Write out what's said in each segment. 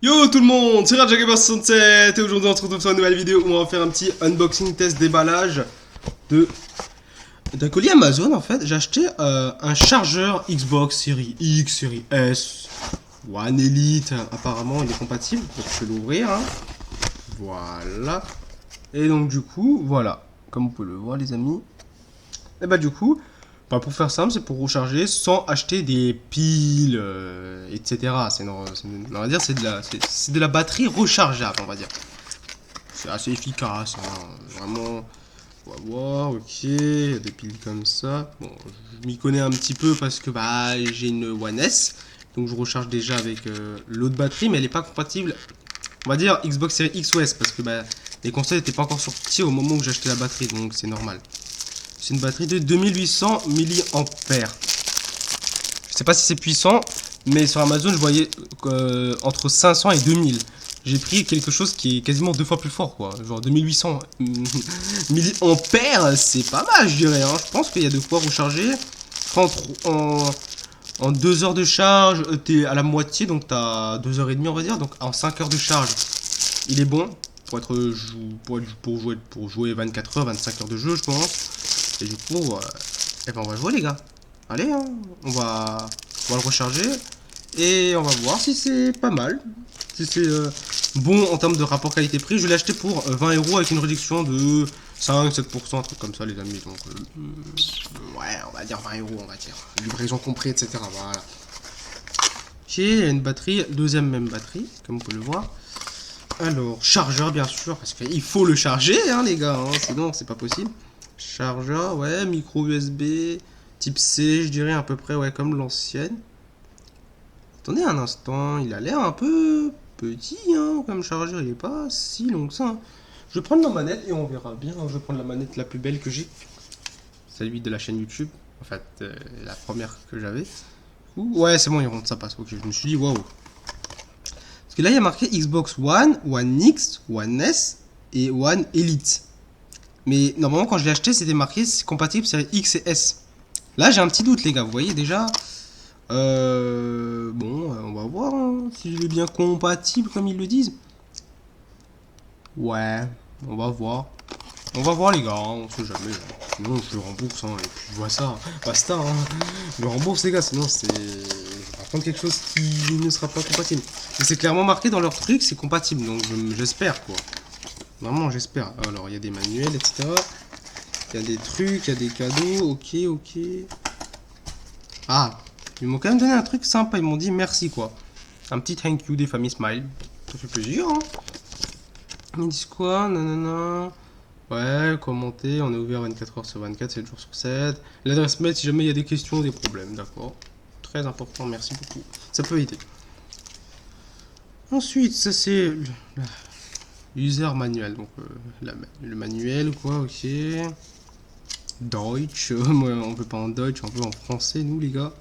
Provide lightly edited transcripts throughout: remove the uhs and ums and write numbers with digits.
Yo tout le monde, c'est RadjaGamer67 et aujourd'hui on se retrouve sur une nouvelle vidéo où on va faire un petit unboxing test déballage de d'un colis Amazon en fait. J'ai acheté un chargeur Xbox série X, série S, One Elite, apparemment il est compatible, donc je vais l'ouvrir. Hein. Voilà. Et donc du coup, voilà, comme vous pouvez le voir les amis. Et bah du coup, pour faire simple, c'est pour recharger sans acheter des piles, etc. On va dire c'est de la batterie rechargeable, on va dire. C'est assez efficace, hein. Vraiment. On va voir, ok, il y a des piles comme ça. Bon, je m'y connais un petit peu parce que bah j'ai une One S, donc je recharge déjà avec l'autre batterie, mais elle n'est pas compatible. On va dire Xbox Series X ou S parce que bah, les consoles n'étaient pas encore sorties au moment où j'ai acheté la batterie, donc c'est normal. C'est une batterie de 2800 mAh. Je sais pas si c'est puissant, mais sur Amazon, je voyais entre 500 et 2000. J'ai pris quelque chose qui est quasiment deux fois plus fort, quoi. Genre 2800 mAh, c'est pas mal, je dirais. Hein. Je pense qu'il y a de quoi recharger. En 2 heures de charge, t'es à la moitié, donc t'as 2h30, on va dire. Donc en 5 heures de charge, il est bon pour jouer 24 heures, 25 heures de jeu, je pense. Et du coup, eh ben on va jouer les gars. Allez, hein, on va le recharger et on va voir si c'est pas mal. Si c'est bon en termes de rapport qualité-prix. Je l'ai acheté pour 20 euros avec une réduction de 5-7%, un truc comme ça les amis. Donc ouais, on va dire 20 euros, on va dire. Livraison compris, etc. Voilà. J'ai une batterie, deuxième même batterie, comme vous pouvez le voir. Alors, chargeur bien sûr, parce qu'il faut le charger, hein, les gars, hein, sinon c'est pas possible. Chargeur, ouais, micro USB, type C, je dirais à peu près, ouais, comme l'ancienne. Attendez un instant, il a l'air un peu petit, hein, comme chargeur, il est pas si long que ça. Hein. Je vais prendre la manette et on verra bien. Je vais prendre la manette la plus belle que j'ai, celle de la chaîne YouTube, en fait, la première que j'avais. Ouais, c'est bon, il rentre, ça passe. Ok, je me suis dit, waouh. Parce que là, il y a marqué Xbox One, One X, One S et One Elite. Mais normalement, quand je l'ai acheté, c'était marqué c'est compatible série X et S. Là, j'ai un petit doute, les gars. Vous voyez déjà. Bon, on va voir hein, si il est bien compatible comme ils le disent. Ouais, on va voir. On va voir, les gars. Hein, on sait jamais. Sinon, je le rembourse. Hein, et puis, je vois ça. Basta. Hein. Je le rembourse, les gars. Sinon, c'est. Je vais prendre quelque chose qui ne sera pas compatible. Mais c'est clairement marqué dans leur truc, c'est compatible. Donc, j'espère, quoi. Vraiment, j'espère. Alors, il y a des manuels, etc. Il y a des trucs, il y a des cadeaux. Ok, ok. Ah, ils m'ont quand même donné un truc sympa. Ils m'ont dit merci, quoi. Un petit thank you des familles Smile. Ça fait plaisir, hein. Ils disent quoi? Nanana. Ouais, commenter. On est ouvert 24 heures sur 24, 7 jours sur 7. L'adresse mail si jamais il y a des questions ou des problèmes. D'accord. Très important, merci beaucoup. Ça peut aider. Ensuite, ça c'est user manuel. Donc, le manuel, quoi, ok. Deutsch, on veut pas en Deutsch, on veut en français, nous les gars.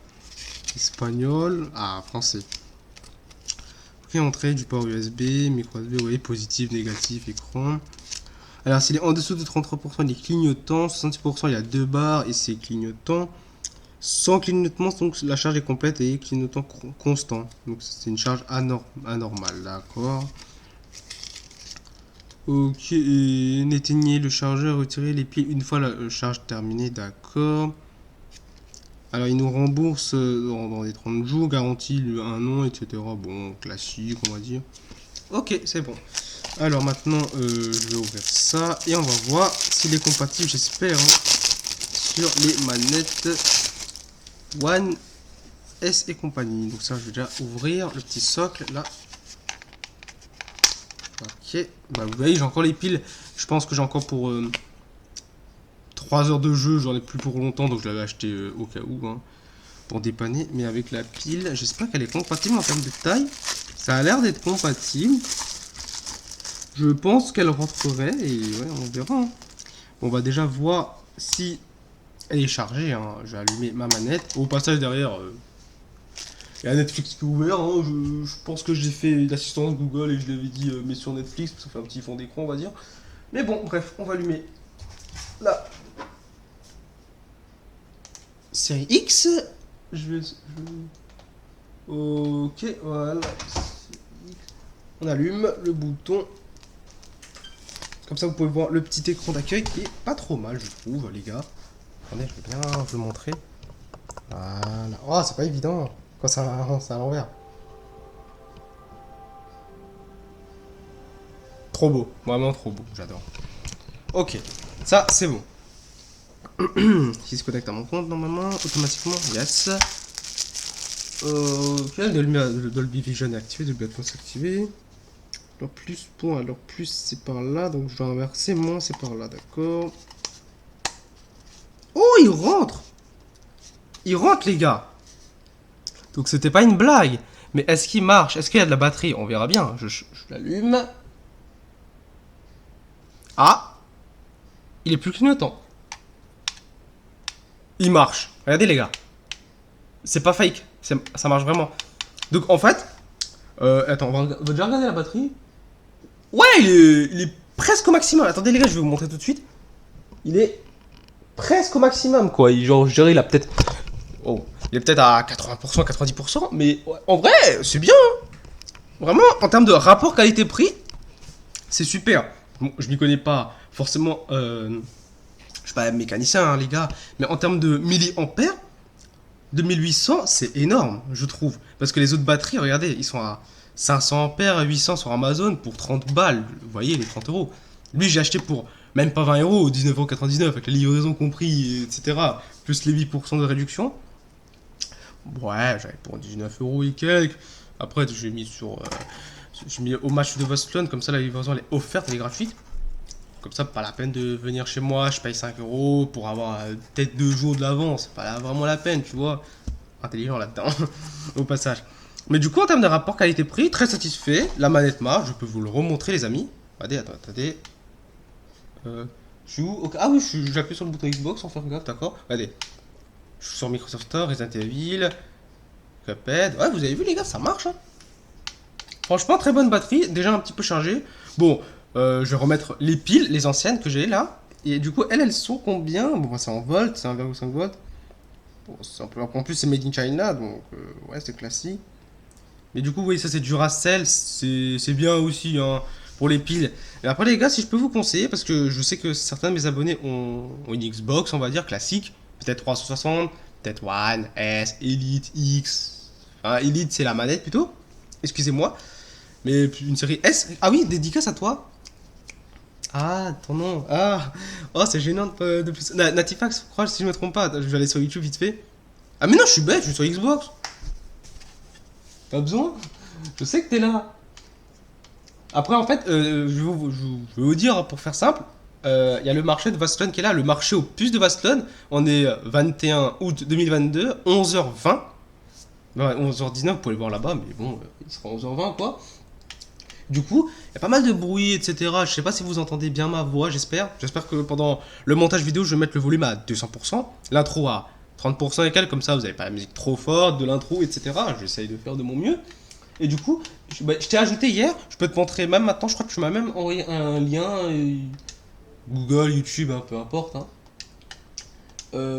Espagnol, ah, français. Ok, entrée du port USB, micro USB, oui, positif, négatif, écran. Alors, s'il est en dessous de 33%, il est clignotant. 66%, il y a 2 barres et c'est clignotant. Sans clignotement, donc la charge est complète et clignotant constant. Donc, c'est une charge anormale, d'accord. Ok, n'éteignez le chargeur, retirez les piles une fois la charge terminée, d'accord. Alors, il nous rembourse dans les 30 jours, garantie un an, etc. Bon, classique, on va dire. Ok, c'est bon. Alors, maintenant, je vais ouvrir ça et on va voir s'il est compatible, j'espère, hein, sur les manettes One S et compagnie. Donc, ça, je vais déjà ouvrir le petit socle là. Ok, bah, vous voyez, j'ai encore les piles. Je pense que j'ai encore pour 3 heures de jeu, j'en ai plus pour longtemps, donc je l'avais acheté au cas où. Hein. Pour dépanner, mais avec la pile, j'espère qu'elle est compatible en termes de taille. Ça a l'air d'être compatible. Je pense qu'elle rentrerait et ouais, on verra. Hein. On va déjà voir si elle est chargée. Hein. Je vais allumer ma manette. Au passage derrière, il y a Netflix qui est ouvert. Hein. Je pense que j'ai fait l'assistance Google et je l'avais dit mais sur Netflix, parce que ça fait un petit fond d'écran, on va dire. Mais bon, bref, on va allumer la série X. Je vais... Ok, voilà. On allume le bouton. Comme ça, vous pouvez voir le petit écran d'accueil qui est pas trop mal, je trouve, les gars. Attendez, je vais bien vous le montrer. Voilà. Oh, c'est pas évident quand c'est à l'envers. Trop beau, vraiment trop beau, j'adore. Ok, ça c'est bon. Qui se connecte à mon compte normalement, automatiquement, yes. Ok, Dolby Vision est activé, Dolby Atmos activé. Alors plus c'est par là, donc je dois inverser, moins c'est par là, d'accord. Oh, il rentre! Il rentre, les gars! Donc c'était pas une blague. Mais est-ce qu'il marche? Est-ce qu'il y a de la batterie? On verra bien. Je l'allume. Ah! Il est plus clignotant. Il marche. Regardez, les gars. C'est pas fake. Ça marche vraiment. Donc en fait... attends, on va déjà regarder la batterie. Ouais, il est presque au maximum. Attendez, les gars, je vais vous montrer tout de suite. Il est presque au maximum, quoi. Genre, je dirais, il a peut-être... Oh, il est peut-être à 80%, 90%. Mais ouais, en vrai, c'est bien. Hein. Vraiment, en termes de rapport qualité-prix, c'est super. Bon, je m'y connais pas forcément... je suis pas mécanicien, hein, les gars. Mais en termes de milliampères, 2800, c'est énorme, je trouve. Parce que les autres batteries, regardez, ils sont à 500 ampères, 800 sur Amazon pour 30 balles. Vous voyez, les 30 euros. Lui, j'ai acheté pour même pas 20 euros, 19,99 € avec la livraison compris, etc. Plus les 8% de réduction. Ouais, j'avais pour 19 euros et quelques. Après, j'ai mis sur. J'ai mis au match de Boston, comme ça la livraison elle est offerte, elle est gratuite. Comme ça, pas la peine de venir chez moi, je paye 5 euros pour avoir peut-être 2 jours de l'avance. C'est pas vraiment la peine, tu vois. Intelligent là-dedans, au passage. Mais du coup, en termes de rapport qualité-prix, très satisfait. La manette marche, je peux vous le remontrer, les amis. Regardez, attendez. Je suis où? Okay. Ah oui, j'appuie sur le bouton Xbox sans faire gaffe, d'accord. Regardez. Je suis sur Microsoft Store, Resident Evil, Cuphead. Ouais, vous avez vu, les gars, ça marche. Hein. Franchement, très bonne batterie. Déjà un petit peu chargée. Bon, je vais remettre les piles, les anciennes que j'ai là. Et du coup, elles sont combien? Bon, c'est en volts, c'est 1,5 volts. Bon, en plus, c'est made in China, donc ouais, c'est classique. Mais du coup, oui, ça c'est Duracell, c'est bien aussi hein, pour les piles. Et après, les gars, si je peux vous conseiller, parce que je sais que certains de mes abonnés ont une Xbox, on va dire, classique, peut-être 360, peut-être One, S, Elite, X. Enfin, Elite, c'est la manette plutôt. Excusez-moi. Mais une série S. Ah oui, dédicace à toi. Ah, ton nom. Ah, oh, c'est gênant de plus. Natifax, je crois, si je me trompe pas. Je vais aller sur YouTube vite fait. Ah, mais non, je suis bête, je suis sur Xbox. Pas besoin. Je sais que t'es là. Après, en fait, je vais vous dire, pour faire simple, il y a le marché de Vastlon qui est là, le marché aux puces de Vastlon. On est 21 août 2022, 11h20. Ouais, 11h19, vous pouvez le voir là-bas, mais bon, il sera 11h20 quoi. Du coup, il y a pas mal de bruit, etc. Je sais pas si vous entendez bien ma voix, j'espère. J'espère que pendant le montage vidéo, je vais mettre le volume à 200%, l'intro à 30% et quelques, comme ça vous n'avez pas la musique trop forte de l'intro, etc. J'essaye de faire de mon mieux. Et du coup, je t'ai ajouté hier, je peux te montrer même maintenant, je crois que tu m'as même envoyé un lien, Google, YouTube, hein, peu importe. Hein.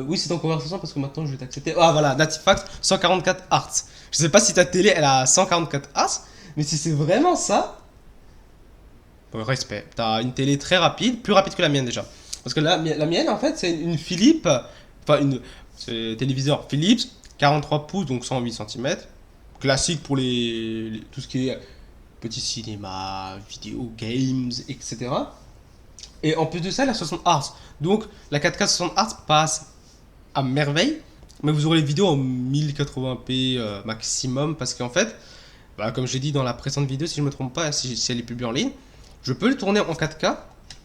Oui, c'est en conversation parce que maintenant je vais t'accepter. Ah voilà, Natifax 144 Hz. Je sais pas si ta télé elle a 144 Hz, mais si c'est vraiment ça, respect. T'as une télé très rapide, plus rapide que la mienne déjà. Parce que la mienne en fait c'est une Philips, enfin c'est téléviseur Philips, 43 pouces donc 108 cm. Classique pour tout ce qui est petit cinéma, vidéo, games, etc. Et en plus de ça, la 60 Hz. Donc la 4K 60 Hz passe à merveille, mais vous aurez les vidéos en 1080p maximum parce qu'en fait, bah, comme j'ai dit dans la précédente vidéo, si je ne me trompe pas, si elle est publiée en ligne, je peux le tourner en 4K,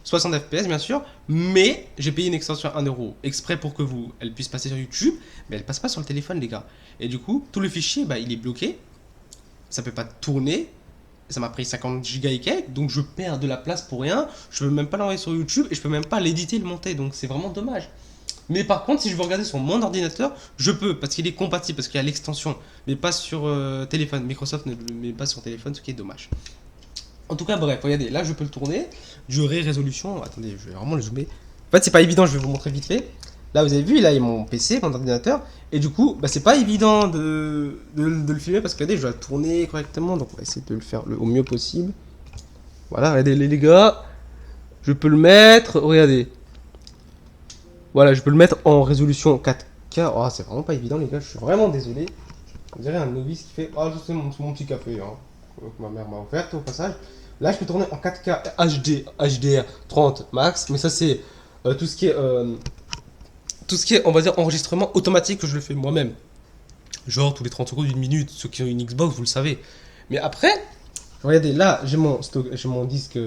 60 fps bien sûr, mais j'ai payé une extension à 1 euro exprès pour que elle puisse passer sur YouTube, mais elle passe pas sur le téléphone les gars. Et du coup, tout le fichier, bah, il est bloqué, ça peut pas tourner, ça m'a pris 50 Go et quelques, donc je perds de la place pour rien, je peux même pas l'envoyer sur YouTube et je peux même pas l'éditer et le monter, donc c'est vraiment dommage. Mais par contre, si je veux regarder sur mon ordinateur, je peux, parce qu'il est compatible, parce qu'il y a l'extension, mais pas sur téléphone. Microsoft ne le met pas sur téléphone, ce qui est dommage. En tout cas, bref, regardez, là je peux le tourner, durée, résolution, attendez, je vais vraiment le zoomer. En fait, c'est pas évident, je vais vous montrer vite fait. Là, vous avez vu, là, il y a mon PC, mon ordinateur. Et du coup, bah, c'est pas évident de le filmer parce que regardez, je dois le tourner correctement. Donc, on va essayer de le faire au mieux possible. Voilà, regardez les gars. Je peux le mettre, regardez. Voilà, je peux le mettre en résolution 4K. Oh, c'est vraiment pas évident, les gars. Je suis vraiment désolé. On dirait un novice qui fait. Oh, je sais, mon petit café, hein, que ma mère m'a offert au passage. Là, je peux tourner en 4K HD, HDR 30 max. Mais ça, c'est tout ce qui est, on va dire, enregistrement automatique que je le fais moi-même. Genre tous les 30 secondes, une minute. Ceux qui ont une Xbox, vous le savez. Mais après, regardez, là, j'ai mon disque,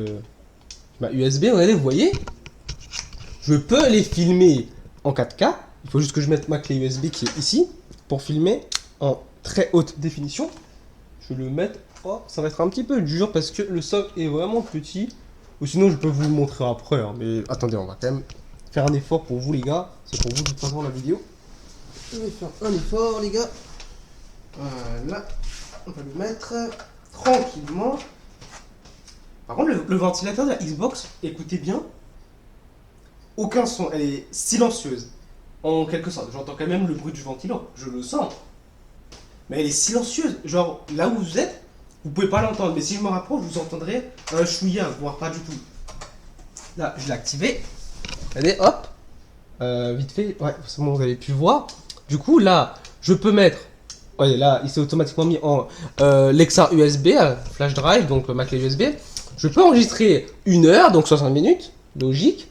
ma USB. Regardez, vous voyez, je peux les filmer en 4K. Il faut juste que je mette ma clé USB qui est ici pour filmer en très haute définition. Je vais le mettre. Oh, ça va être un petit peu dur parce que le socle est vraiment petit. Ou sinon, je peux vous le montrer après. Hein. Mais attendez, on va quand même faire un effort pour vous, les gars. C'est pour vous de toute façon la vidéo. Je vais faire un effort, les gars. Voilà. On va le mettre tranquillement. Par contre, le ventilateur de la Xbox, écoutez bien. Aucun son, elle est silencieuse. En quelque sorte, j'entends quand même le bruit du ventilateur, je le sens. Mais elle est silencieuse. Genre, là où vous êtes, vous pouvez pas l'entendre. Mais si je me rapproche, vous entendrez un chouïa, voire pas du tout. Là, je l'ai activé. Regardez, hop. Vite fait, ouais, c'est bon, vous avez pu voir. Du coup, là, je peux mettre. Ouais, là, il s'est automatiquement mis en lecteur USB, flash drive, donc ma clé USB. Je peux enregistrer 1 heure, donc 60 minutes, logique.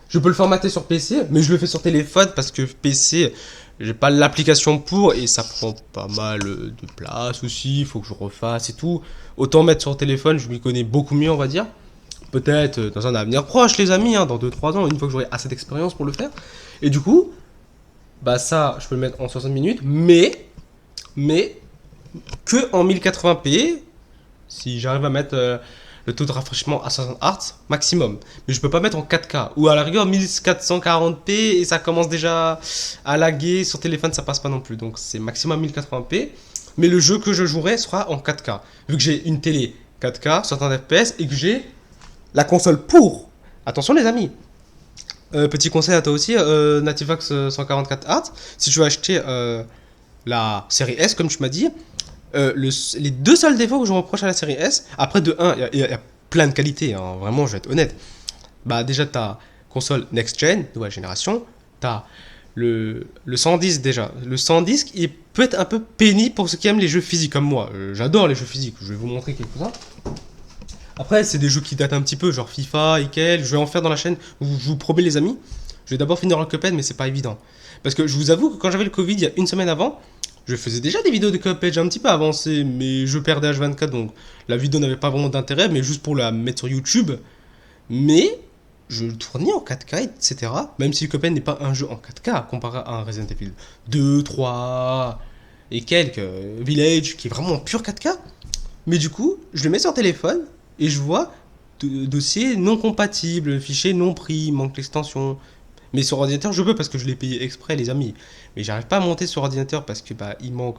Je peux le formater sur PC, mais je le fais sur téléphone parce que PC, j'ai pas l'application pour et ça prend pas mal de place aussi. Il faut que je refasse et tout. Autant mettre sur téléphone, je m'y connais beaucoup mieux, on va dire. Peut-être dans un avenir proche, les amis, hein, dans 2-3 ans, une fois que j'aurai assez d'expérience pour le faire. Et du coup, bah ça, je peux le mettre en 60 minutes, mais que en 1080p, si j'arrive à mettre le taux de rafraîchissement à 60 Hz maximum. Mais je peux pas mettre en 4K, ou à la rigueur 1440p, et ça commence déjà à laguer, sur téléphone ça passe pas non plus, donc c'est maximum 1080p. Mais le jeu que je jouerai sera en 4K, vu que j'ai une télé 4K, 60 fps, et que j'ai la console pour. Attention les amis. Petit conseil à toi aussi, Nativox 144 Hz. Si tu veux acheter la série S, comme tu m'as dit, les deux seuls défauts que je reproche à la série S, après de 1, il y a plein de qualités, hein, vraiment, je vais être honnête. Bah déjà, ta console next gen, nouvelle génération, t'as le 110 déjà. Le 110, il peut être un peu pénible pour ceux qui aiment les jeux physiques comme moi. J'adore les jeux physiques, je vais vous montrer quelques-uns. Après, c'est des jeux qui datent un petit peu, genre FIFA, Ikel. Je vais en faire dans la chaîne, je vous promets les amis. Je vais d'abord finir le Cuphead, mais c'est pas évident. Parce que je vous avoue que quand j'avais le Covid, il y a une semaine avant, je faisais déjà des vidéos de Cuphead, j'ai un petit peu avancé, mais je perdais H24, donc la vidéo n'avait pas vraiment d'intérêt, mais juste pour la mettre sur YouTube. Mais je le tournais en 4K, etc. Même si le Cuphead n'est pas un jeu en 4K, comparé à un Resident Evil 2, 3 et quelques Village, qui est vraiment en pur 4K. Mais du coup, je le mets sur téléphone, et je vois dossier non compatible, fichier non pris, manque d'extension. Mais sur ordinateur, je peux parce que je l'ai payé exprès, les amis. Mais j'arrive pas à monter sur ordinateur parce que bah il manque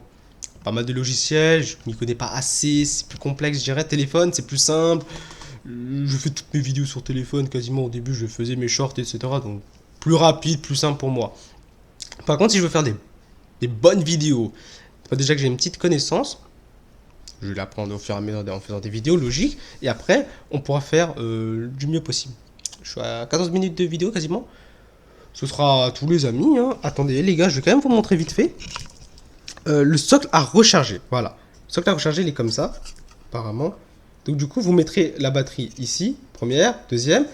pas mal de logiciels, je m'y connais pas assez, c'est plus complexe, je dirais. Téléphone, c'est plus simple. Je fais toutes mes vidéos sur téléphone, quasiment au début, je faisais mes shorts, etc. Donc plus rapide, plus simple pour moi. Par contre, si je veux faire des bonnes vidéos, pas déjà que j'ai une petite connaissance, je vais l'apprendre au fur et à mesure en faisant des vidéos logiques, et après, on pourra faire du mieux possible. Je suis à 14 minutes de vidéo quasiment. Ce sera à tous les amis. Hein. Attendez, les gars, je vais quand même vous montrer vite fait. Le socle à recharger. Voilà. Le socle à recharger, il est comme ça, apparemment. Donc, du coup, vous mettrez la batterie ici, première, deuxième.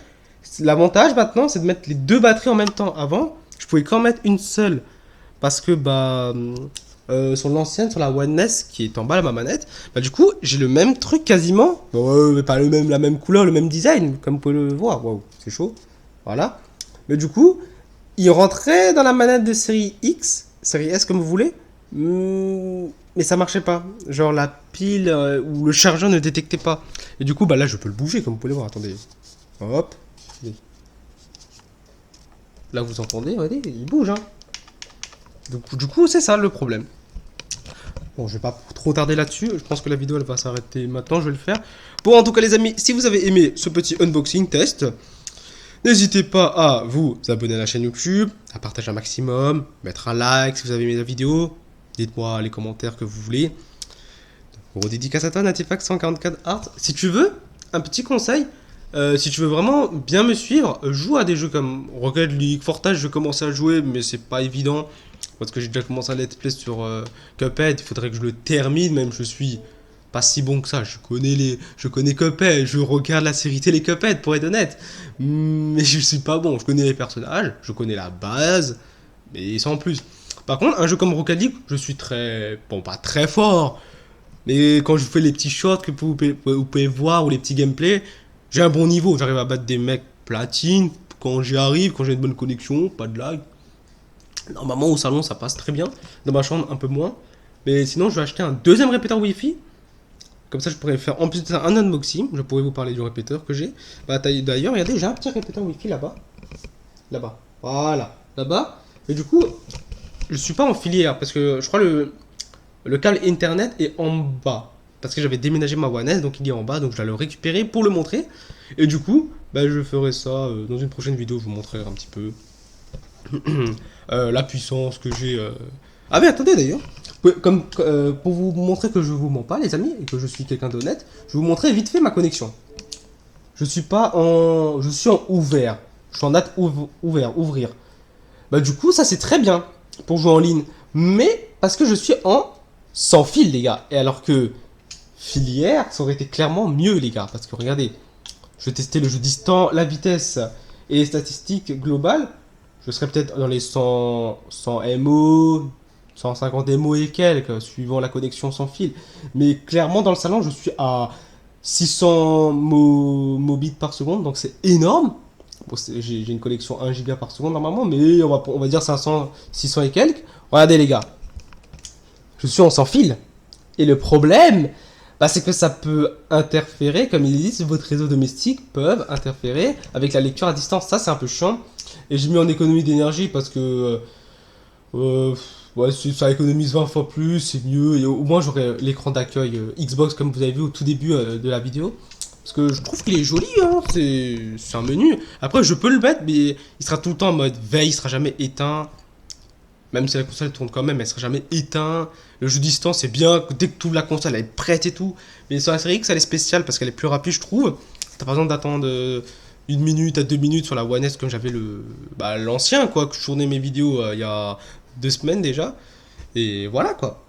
L'avantage maintenant, c'est de mettre les deux batteries en même temps. Avant, je pouvais qu'en mettre une seule. Parce que, bah, sur l'ancienne, sur la One S, qui est en bas, ma manette, bah, du coup, j'ai le même truc quasiment. Mais pas la même couleur, le même design, comme vous pouvez le voir. Waouh, c'est chaud. Voilà. Mais du coup, il rentrait dans la manette de série X, série S comme vous voulez, mais ça marchait pas. Genre la pile ou le chargeur ne détectait pas. Et du coup, bah là, je peux le bouger comme vous pouvez le voir. Attendez. Hop. Là, vous entendez, regardez, il bouge. Hein. Du coup, c'est ça le problème. Bon, je vais pas trop tarder là-dessus. Je pense que la vidéo, elle va s'arrêter maintenant. Je vais le faire. Bon, en tout cas, les amis, si vous avez aimé ce petit unboxing test, N'hésitez pas à vous abonner à la chaîne YouTube, à partager un maximum, mettre un like si vous avez aimé la vidéo. Dites-moi les commentaires que vous voulez. Gros dédicace à toi, Natifax 144 Art. Si tu veux, un petit conseil, si tu veux vraiment bien me suivre, joue à des jeux comme Rocket League, Fortnite, je commence à jouer, mais c'est pas évident. Parce que j'ai déjà commencé à let's play sur Cuphead, il faudrait que je le termine, même je suis pas si bon que ça. Je connais Cuphead, je regarde la série télé Cuphead pour être honnête. Mais je suis pas bon, je connais les personnages, je connais la base, mais sans plus. Par contre, un jeu comme Rocket League, je suis très, bon pas très fort, mais quand je fais les petits shots que vous pouvez voir ou les petits gameplays, j'ai un bon niveau. J'arrive à battre des mecs platine quand j'y arrive, quand j'ai une bonne connexion, pas de lag. Normalement au salon ça passe très bien, dans ma chambre un peu moins. Mais sinon je vais acheter un deuxième répéteur Wi-Fi. Comme ça je pourrais faire en plus de ça un unboxing. Je pourrais vous parler du répéteur que j'ai. Bah, d'ailleurs regardez, j'ai un petit répéteur Wi-Fi là-bas. Là-bas. Voilà. Là-bas. Et du coup, je suis pas en filière parce que je crois le câble internet est en bas. Parce que j'avais déménagé ma One S, donc il est en bas, donc je vais le récupérer pour le montrer. Et du coup, bah, je ferai ça dans une prochaine vidéo, je vous montrerai un petit peu la puissance que j'ai. Ah mais attendez d'ailleurs, comme pour vous montrer que je vous mens pas les amis, et que je suis quelqu'un d'honnête, je vais vous montrer vite fait ma connexion. Je suis en ouvert. Je suis en date ouvert, ouvrir. Bah du coup ça c'est très bien pour jouer en ligne. Mais parce que je suis en sans fil les gars. Et alors que filière, ça aurait été clairement mieux les gars. Parce que regardez, je vais tester le jeu distant, la vitesse et les statistiques globales. Je serais peut-être dans les 100 MO, 150 MO et quelques, suivant la connexion sans fil. Mais clairement dans le salon je suis à 600 mbits par seconde. Donc c'est énorme. Bon, j'ai une connexion 1 giga par seconde normalement, mais on va dire 500, 600 et quelques. Regardez les gars, je suis en sans fil. Et le problème, bah, c'est que ça peut interférer, comme ils disent, votre réseau domestique peuvent interférer avec la lecture à distance. Ça, c'est un peu chiant. Et j'ai mis en économie d'énergie parce que ouais, ça économise 20 fois plus, c'est mieux. Et au moins, j'aurai l'écran d'accueil Xbox, comme vous avez vu au tout début de la vidéo. Parce que je trouve qu'il est joli, hein. C'est un menu. Après, je peux le mettre, mais il sera tout le temps en mode veille, il sera jamais éteint. Même si la console tourne quand même, elle sera jamais éteinte. Le jeu distance, c'est bien. Dès que tu ouvres la console, elle est prête et tout. Mais sur la série X, elle est spéciale parce qu'elle est plus rapide, je trouve. T'as pas besoin d'attendre 1 minute à 2 minutes sur la One S comme j'avais l'ancien, quoi. Que je tournais mes vidéos il y a 2 semaines déjà. Et voilà, quoi.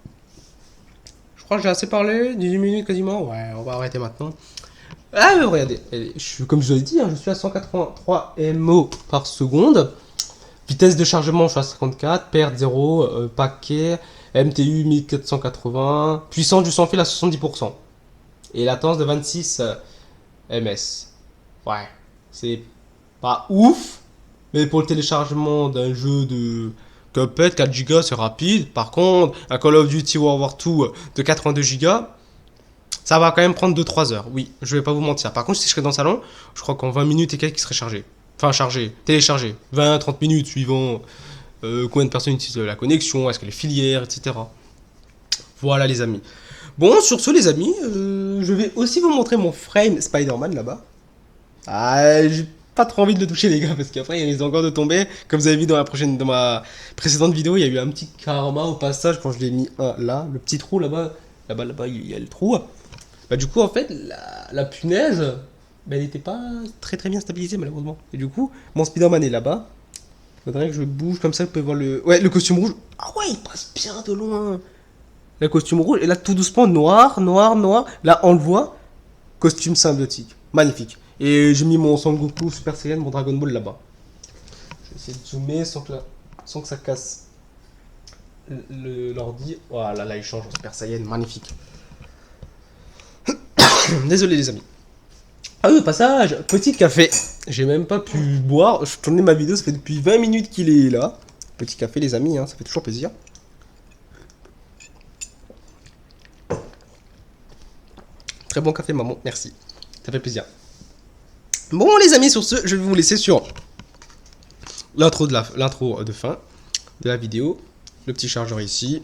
Je crois que j'ai assez parlé. 18 minutes quasiment. Ouais, on va arrêter maintenant. Ah, mais regardez. Comme je vous l'ai dit, hein, je suis à 183 MO par seconde. Vitesse de chargement, je suis à 54, perte 0, paquet, MTU 1480, puissance du sans fil à 70%. Et latence de 26 ms. Ouais, c'est pas ouf, mais pour le téléchargement d'un jeu de Cuphead, 4 Go c'est rapide. Par contre, un Call of Duty World War 2 de 82 Go, ça va quand même prendre 2-3 heures. Oui, je vais pas vous mentir. Par contre, si je serais dans le salon, je crois qu'en 20 minutes et quelques, il serait chargé. Enfin, chargé, téléchargé. 20-30 minutes suivant combien de personnes utilisent la connexion, est-ce qu'elle est filière, etc. Voilà les amis. Bon, sur ce les amis, je vais aussi vous montrer mon frame Spider-Man là-bas. Ah, j'ai pas trop envie de le toucher les gars, parce qu'après il risque encore de tomber. Comme vous avez vu dans ma précédente vidéo, il y a eu un petit karma au passage quand je l'ai mis là, le petit trou là-bas. Là-bas, il y a le trou. Bah du coup en fait, la punaise... Ben, elle n'était pas très bien stabilisée malheureusement. Et du coup, mon Spider-Man est là-bas. Il faudrait que je bouge comme ça, vous pouvez voir le... Ouais, le costume rouge. Ah ouais, il passe bien de loin. Le costume rouge. Et là, tout doucement, noir. Là, on le voit. Costume symbiotique. Magnifique. Et j'ai mis mon Sangoku Super Saiyan, mon Dragon Ball là-bas. Je vais essayer de zoomer sans que ça casse l'ordi. Voilà, là, il change en Super Saiyan. Magnifique. Désolé les amis. Ah oui, au passage, petit café. J'ai même pas pu boire. Je tournais ma vidéo, ça fait depuis 20 minutes qu'il est là. Petit café, les amis, hein, ça fait toujours plaisir. Très bon café, maman, merci. Ça fait plaisir. Bon, les amis, sur ce, je vais vous laisser sur l'intro de fin de la vidéo. Le petit chargeur ici.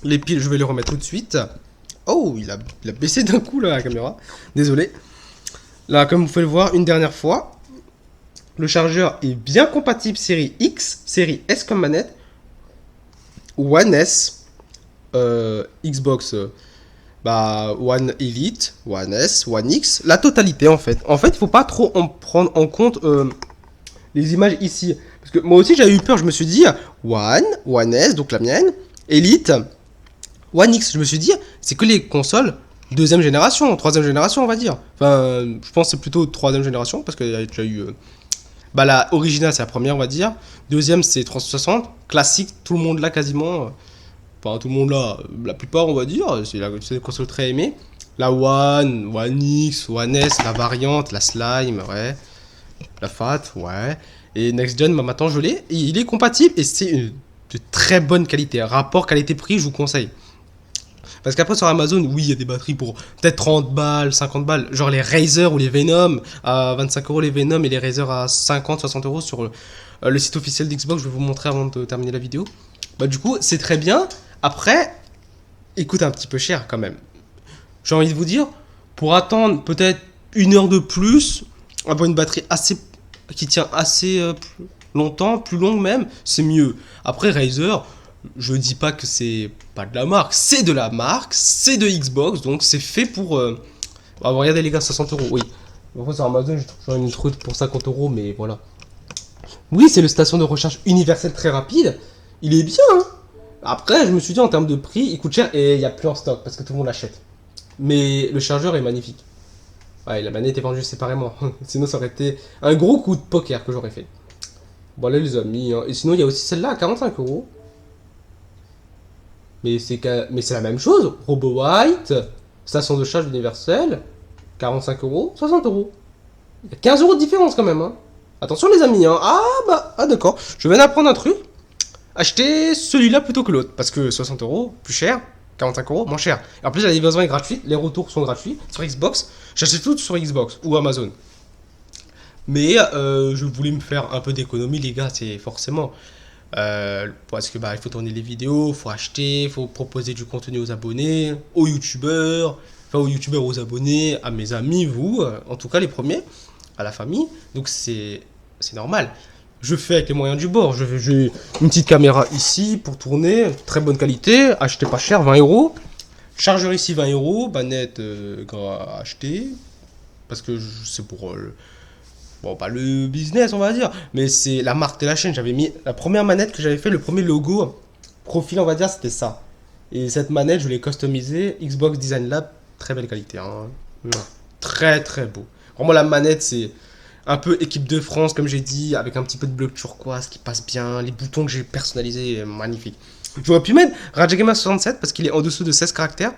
Les piles, je vais les remettre tout de suite. Oh, il a baissé d'un coup là, la caméra. Désolé. Là, comme vous pouvez le voir, une dernière fois, Le chargeur est bien compatible série X, série S comme manette, One S, Xbox One Elite, One S, One X, la totalité en fait. En fait, il faut pas trop en prendre en compte les images ici. Parce que moi aussi j'avais eu peur, je me suis dit One S, donc la mienne, Elite, One X, je me suis dit c'est que les consoles deuxième génération, troisième génération on va dire. Enfin, je pense que c'est plutôt troisième génération parce qu'il y a déjà eu... la originale c'est la première on va dire. Deuxième c'est 360, classique, tout le monde là quasiment. Enfin tout le monde là, la plupart on va dire, c'est une console très aimée. La One, One X, One S, la variante, la Slime, ouais. La Fat, ouais. Et Next Gen, maintenant je l'ai. Et il est compatible et c'est de très bonne qualité. Rapport qualité-prix, je vous conseille. Parce qu'après sur Amazon, oui, il y a des batteries pour peut-être 30 balles, 50 balles. Genre les Razer ou les Venom à 25 euros, les Venom et les Razer à 50, 60 euros sur le site officiel d'Xbox. Je vais vous montrer avant de terminer la vidéo. Du coup, c'est très bien. Après, il coûte un petit peu cher quand même. J'ai envie de vous dire, pour attendre peut-être une heure de plus, avoir une batterie qui tient assez longtemps, plus longue même, c'est mieux. Après, Razer, je dis pas que c'est pas de la marque, c'est de la marque, c'est de Xbox, donc c'est fait pour... regardez les gars, 60 euros, oui. Après sur Amazon, j'ai une truc pour 50 euros, mais voilà. Oui, c'est le station de recharge universelle très rapide, il est bien, hein. Après, je me suis dit, en termes de prix, il coûte cher et il n'y a plus en stock, parce que tout le monde l'achète. Mais le chargeur est magnifique. Ouais, la manette est vendue séparément. Sinon, ça aurait été un gros coup de poker que j'aurais fait. Bon, là, les amis. Hein. Et sinon, il y a aussi celle-là à 45 euros. Mais c'est la même chose. Robo White, station de charge universelle, 45 euros, 60 euros. Il y a 15 euros de différence quand même. Hein. Attention, les amis. Hein. D'accord. Je viens d'apprendre un truc. Achetez celui-là plutôt que l'autre. Parce que 60 euros, plus cher. 45 euros, moins cher. Et en plus, la livraison est gratuite, les retours sont gratuits sur Xbox. J'achète tout sur Xbox ou Amazon. Mais je voulais me faire un peu d'économie, les gars, c'est forcément. Parce que il faut tourner les vidéos, il faut acheter, il faut proposer du contenu aux abonnés, aux youtubeurs, aux abonnés, à mes amis, vous, en tout cas les premiers, à la famille. Donc c'est normal. Je fais avec les moyens du bord. J'ai une petite caméra ici pour tourner, très bonne qualité, acheté pas cher, 20 euros. Chargeur ici, 20 euros. Manette achetée. Parce que c'est pour pas le business, on va dire, mais c'est la marque de la chaîne. J'avais mis la première manette que j'avais fait, le premier logo, profil, on va dire, c'était ça. Et cette manette, je l'ai customisée, Xbox Design Lab, très belle qualité. Hein. Très très beau. Vraiment, la manette, c'est un peu équipe de France, comme j'ai dit, avec un petit peu de bleu turquoise qui passe bien. Les boutons que j'ai personnalisés, magnifiques. J'aurais pu mettre Raja Gamer 67 parce qu'il est en dessous de 16 caractères.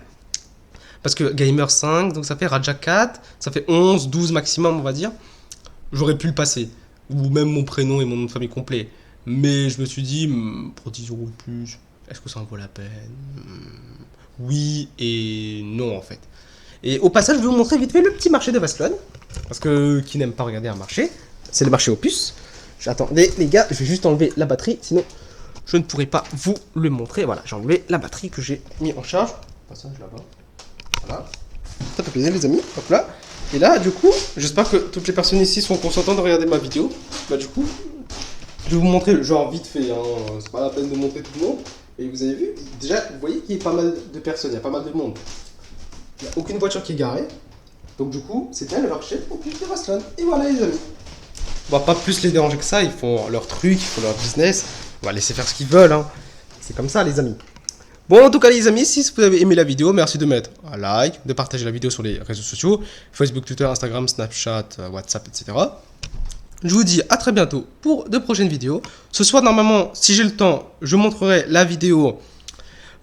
Parce que Gamer 5, donc ça fait Raja 4, ça fait 11, 12 maximum, on va dire. J'aurais pu le passer. Ou même mon prénom et mon nom de famille complet. Mais je me suis dit, pour 10 euros de plus, est-ce que ça en vaut la peine? Oui et non, en fait. Et au passage, je vais vous montrer vite fait le petit marché de Vasselonne. Parce que qui n'aime pas regarder un marché, c'est le marché aux puces. Attendez, les gars, je vais juste enlever la batterie, sinon je ne pourrai pas vous le montrer. Voilà, j'ai enlevé la batterie que j'ai mis en charge. Passage là-bas. Voilà. Ça fait plaisir, les amis. Hop là. Et là, du coup, j'espère que toutes les personnes ici sont consentantes de regarder ma vidéo. Du coup, je vais vous montrer, genre vite fait. Hein. C'est pas la peine de montrer tout le monde. Et vous avez vu, déjà, vous voyez qu'il y a pas mal de personnes, il y a pas mal de monde. Il n'y a aucune voiture qui est garée. Donc du coup, c'est bien le marché pour plus de Vasselonne. Et voilà les amis. On va pas plus les déranger que ça, ils font leur truc, ils font leur business. On va laisser faire ce qu'ils veulent. Hein. C'est comme ça les amis. Bon en tout cas les amis, si vous avez aimé la vidéo, merci de mettre un like, de partager la vidéo sur les réseaux sociaux. Facebook, Twitter, Instagram, Snapchat, WhatsApp, etc. Je vous dis à très bientôt pour de prochaines vidéos. Ce soir normalement, si j'ai le temps, je montrerai la vidéo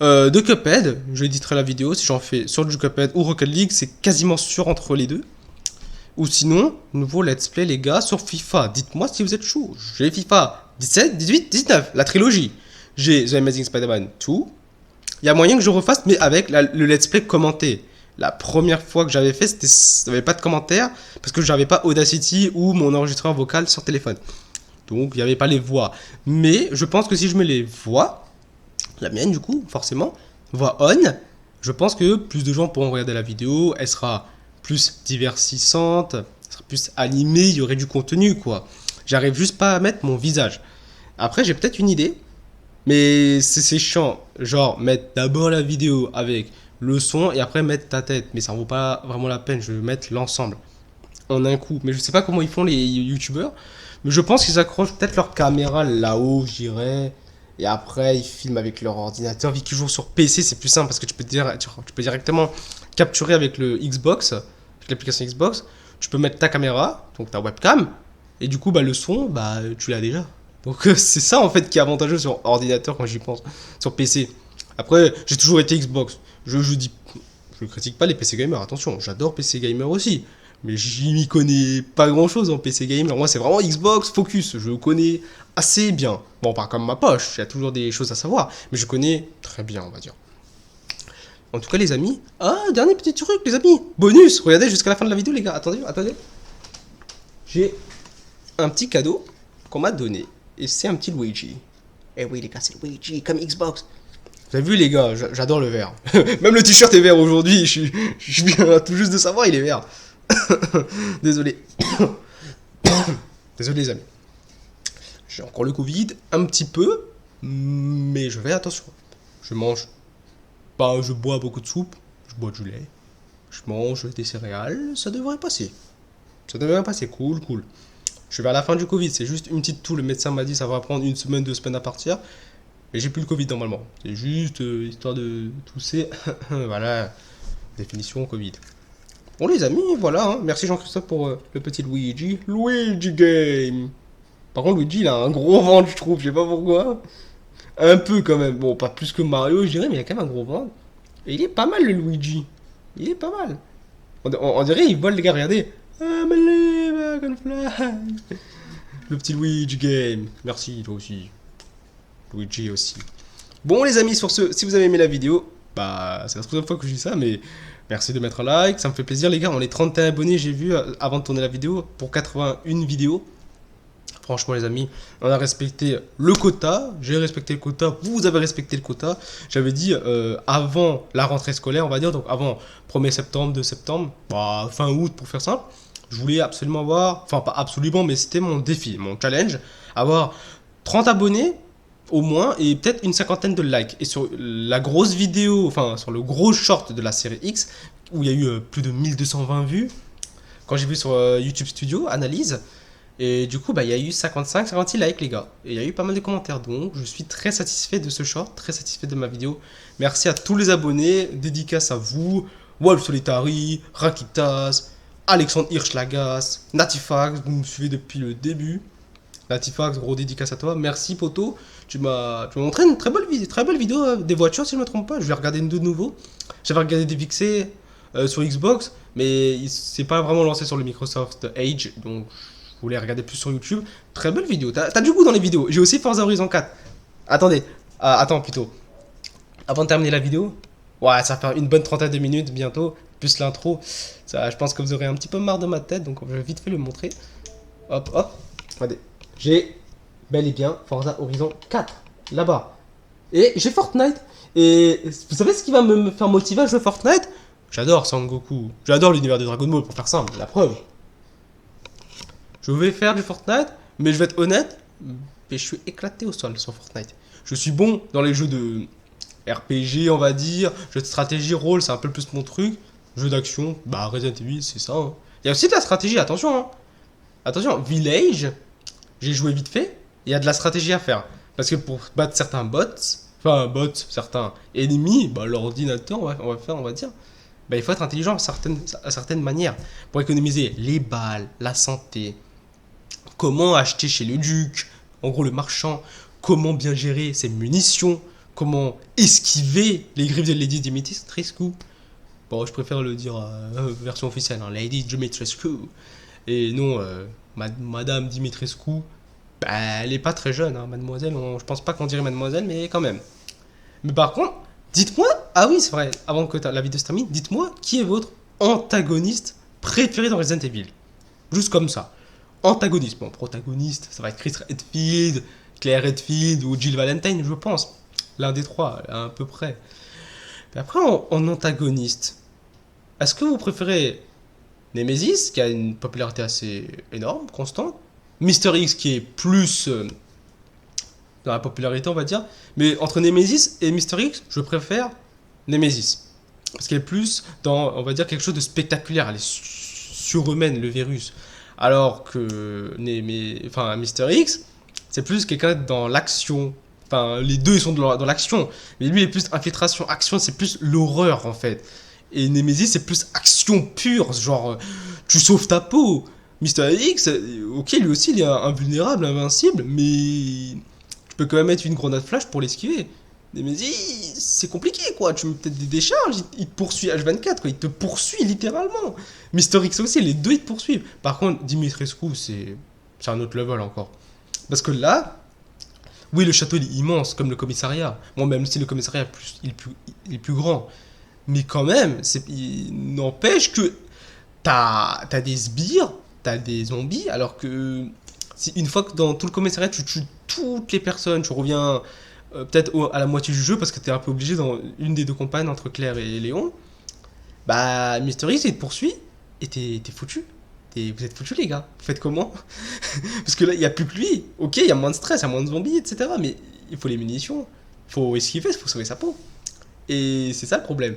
de Cuphead, je éditerai la vidéo si j'en fais sur du Cuphead ou Rocket League, c'est quasiment sûr entre les deux. Ou sinon, nouveau let's play les gars sur FIFA, dites-moi si vous êtes chaud. J'ai FIFA 17, 18, 19, la trilogie. J'ai The Amazing Spider-Man 2. Il y a moyen que je refasse mais avec le let's play commenté. La première fois que j'avais fait, il n'y avait pas de commentaires parce que j'avais pas Audacity ou mon enregistreur vocal sur téléphone. Donc il n'y avait pas les voix. Mais je pense que si je mets les voix, la mienne du coup, forcément, voix on, je pense que plus de gens pourront regarder la vidéo, elle sera plus divertissante, elle sera plus animée, il y aurait du contenu quoi. J'arrive juste pas à mettre mon visage. Après, j'ai peut-être une idée, mais c'est chiant. Genre, mettre d'abord la vidéo avec le son et après mettre ta tête. Mais ça en vaut pas vraiment la peine. Je vais mettre l'ensemble en un coup. Mais je sais pas comment ils font les youtubeurs. Mais je pense qu'ils accrochent peut-être leur caméra là-haut, je dirais. Et après, ils filment avec leur ordinateur. Vu qu'ils jouent sur PC, c'est plus simple parce que tu peux directement capturer avec le Xbox, avec l'application Xbox. Tu peux mettre ta caméra, donc ta webcam. Et du coup, bah, le son, bah, tu l'as déjà. Donc c'est ça en fait qui est avantageux sur ordinateur quand j'y pense, sur PC. Après, j'ai toujours été Xbox. Je critique pas les PC gamers, attention, j'adore PC gamer aussi. Mais j'y m'y connais pas grand chose en PC gamer. Moi, c'est vraiment Xbox Focus. Je connais assez bien. Bon, pas comme ma poche, il y a toujours des choses à savoir. Mais je connais très bien, on va dire. En tout cas, les amis. Ah, dernier petit truc, les amis. Bonus. Regardez jusqu'à la fin de la vidéo, les gars. Attendez, attendez. J'ai un petit cadeau qu'on m'a donné. Et c'est un petit Luigi. Eh oui, les gars, c'est Luigi, comme Xbox. Vous avez vu, les gars, j'adore le vert. Même le t-shirt est vert aujourd'hui. Je suis bien tout juste de savoir, il est vert. Désolé. Désolé, les amis. J'ai encore le Covid, un petit peu. Mais je fais attention. Je mange. Bah, je bois beaucoup de soupe. Je bois du lait. Je mange des céréales. Ça devrait passer. Ça devrait passer. Cool, cool. Je suis vers la fin du Covid, c'est juste une petite toux. Le médecin m'a dit ça va prendre une semaine, 2 semaines à partir. Mais j'ai plus le Covid normalement. C'est juste histoire de tousser. Voilà, définition Covid. Bon les amis, voilà. Hein. Merci Jean-Christophe pour le petit Luigi. Luigi Game. Par contre Luigi il a un gros ventre je trouve, je sais pas pourquoi. Un peu quand même. Bon, pas plus que Mario je dirais, mais il a quand même un gros ventre. Et il est pas mal le Luigi. Il est pas mal. On dirait il vole les gars, regardez. I'm a live, I can fly. Le petit Luigi Game. Merci, toi aussi. Luigi aussi. Bon, les amis, sur ce, si vous avez aimé la vidéo, bah, c'est la troisième fois que je dis ça, mais merci de mettre un like. Ça me fait plaisir, les gars. On est 31 abonnés, j'ai vu, avant de tourner la vidéo, pour 81 vidéos. Franchement, les amis, on a respecté le quota. J'ai respecté le quota. Vous avez respecté le quota. J'avais dit avant la rentrée scolaire, on va dire, donc avant 1er septembre, 2 septembre, bah, fin août pour faire simple. Je voulais absolument avoir, enfin pas absolument, mais c'était mon défi, mon challenge, avoir 30 abonnés au moins et peut-être une cinquantaine de likes. Et sur la grosse vidéo, enfin sur le gros short de la série X, où il y a eu plus de 1220 vues, quand j'ai vu sur YouTube Studio, analyse, et du coup, bah, il y a eu 55, 56 likes, les gars. Et il y a eu pas mal de commentaires. Donc, je suis très satisfait de ce short, très satisfait de ma vidéo. Merci à tous les abonnés. Dédicace à vous. Wolf Solitari, Rakitas, Alexandre Hirschlagas, Natifax, vous me suivez depuis le début. Natifax, gros dédicace à toi. Merci, poto. Tu m'as montré une très belle vidéo des voitures, si je ne me trompe pas. Je vais regarder une de nouveau. J'avais regardé des Vixé sur Xbox, mais il s'est pas vraiment lancé sur le Microsoft Edge. Donc, je voulais regarder plus sur YouTube. Très belle vidéo. T'as du goût dans les vidéos. J'ai aussi Forza Horizon 4. Attendez. Attends, plutôt. Avant de terminer la vidéo. Ouais, ça va faire une bonne trentaine de minutes bientôt. Plus l'intro. Ça, je pense que vous aurez un petit peu marre de ma tête. Donc, je vais vite fait le montrer. Hop, hop. Regardez. J'ai bel et bien Forza Horizon 4. Là-bas. Et j'ai Fortnite. Et vous savez ce qui va me faire motiver à jouer Fortnite? J'adore Sangoku. J'adore l'univers de Dragon Ball, pour faire simple. La preuve. Je vais faire du Fortnite, mais je vais être honnête, mais je suis éclaté au sol sur Fortnite. Je suis bon dans les jeux de RPG, on va dire, jeux de stratégie, rôle, c'est un peu plus mon truc. Jeux d'action, bah Resident Evil, c'est ça. Hein. Il y a aussi de la stratégie, attention. Hein. Attention, Village, j'ai joué vite fait, il y a de la stratégie à faire. Parce que pour battre certains certains ennemis, bah, l'ordinateur, on va dire, bah, il faut être intelligent à certaines manières pour économiser les balles, la santé. Comment acheter chez le duc, en gros le marchand, comment bien gérer ses munitions, comment esquiver les griffes de Lady Dimitrescu. Bon, je préfère le dire version officielle, hein, Lady Dimitrescu. Et non, Madame Dimitrescu, bah, elle est pas très jeune, hein, mademoiselle, je pense pas qu'on dirait mademoiselle, mais quand même. Mais par contre, dites-moi, ah oui c'est vrai, avant que la vidéo se termine, dites-moi qui est votre antagoniste préféré dans Resident Evil. Juste comme ça. Antagoniste, bon, protagoniste, ça va être Chris Redfield, Claire Redfield ou Jill Valentine, je pense. L'un des trois, à peu près. Mais après, en antagoniste, est-ce que vous préférez Nemesis, qui a une popularité assez énorme, constante, Mister X qui est plus dans la popularité, on va dire. Mais entre Nemesis et Mister X, je préfère Nemesis. Parce qu'elle est plus dans, on va dire, quelque chose de spectaculaire. Elle est surhumaine, le virus. Alors que Mister X, c'est plus quelqu'un dans l'action. Enfin, les deux, ils sont dans l'action. Mais lui, il est plus infiltration. Action, c'est plus l'horreur, en fait. Et Nemesis, c'est plus action pure. Genre, tu sauves ta peau. Mister X, ok, lui aussi, il est invulnérable, invincible, mais tu peux quand même mettre une grenade flash pour l'esquiver. Nemesis, c'est compliqué, quoi. Tu mets peut-être des décharges, il te poursuit H24, quoi. Il te poursuit littéralement. Mister X aussi, les deux, ils te poursuivent. Par contre, Dimitrescu, c'est un autre level encore. Parce que là, oui, le château, il est immense, comme le commissariat. Bon, même si le commissariat il est plus grand. Mais quand même, il n'empêche que t'as des sbires, t'as des zombies, alors que si une fois que dans tout le commissariat, tu tues toutes les personnes, tu reviens peut-être à la moitié du jeu, parce que t'es un peu obligé dans une des deux campagnes entre Claire et Léon, bah, Mister X, il te poursuit, et t'es foutu. Vous êtes foutus, les gars. Vous faites comment? Parce que là, il n'y a plus que lui. Ok, il y a moins de stress, il y a moins de zombies, etc. Mais il faut les munitions. Il faut esquiver, il faut sauver sa peau. Et c'est ça le problème.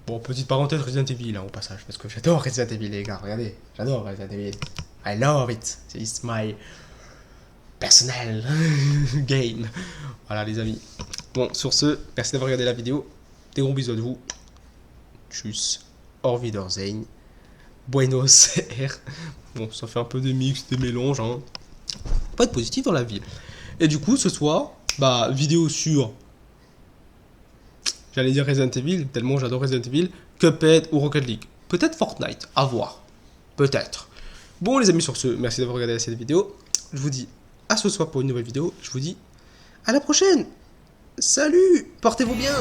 Bon, petite parenthèse Resident Evil, hein, au passage. Parce que j'adore Resident Evil, les gars. Regardez, j'adore Resident Evil. I love it. It's my personal game. Voilà, les amis. Bon, sur ce, merci d'avoir regardé la vidéo. Des gros bisous de vous. Tchuss. Au Wiedersehen. Buenos Aires. Bon, ça fait un peu des mix, des mélanges, hein. Pas être positif dans la vie. Et du coup, ce soir, bah, vidéo sur... J'allais dire Resident Evil, tellement j'adore Resident Evil, Cuphead ou Rocket League. Peut-être Fortnite, à voir. Peut-être. Bon, les amis, sur ce, merci d'avoir regardé cette vidéo. Je vous dis à ce soir pour une nouvelle vidéo. Je vous dis à la prochaine. Salut, portez-vous bien.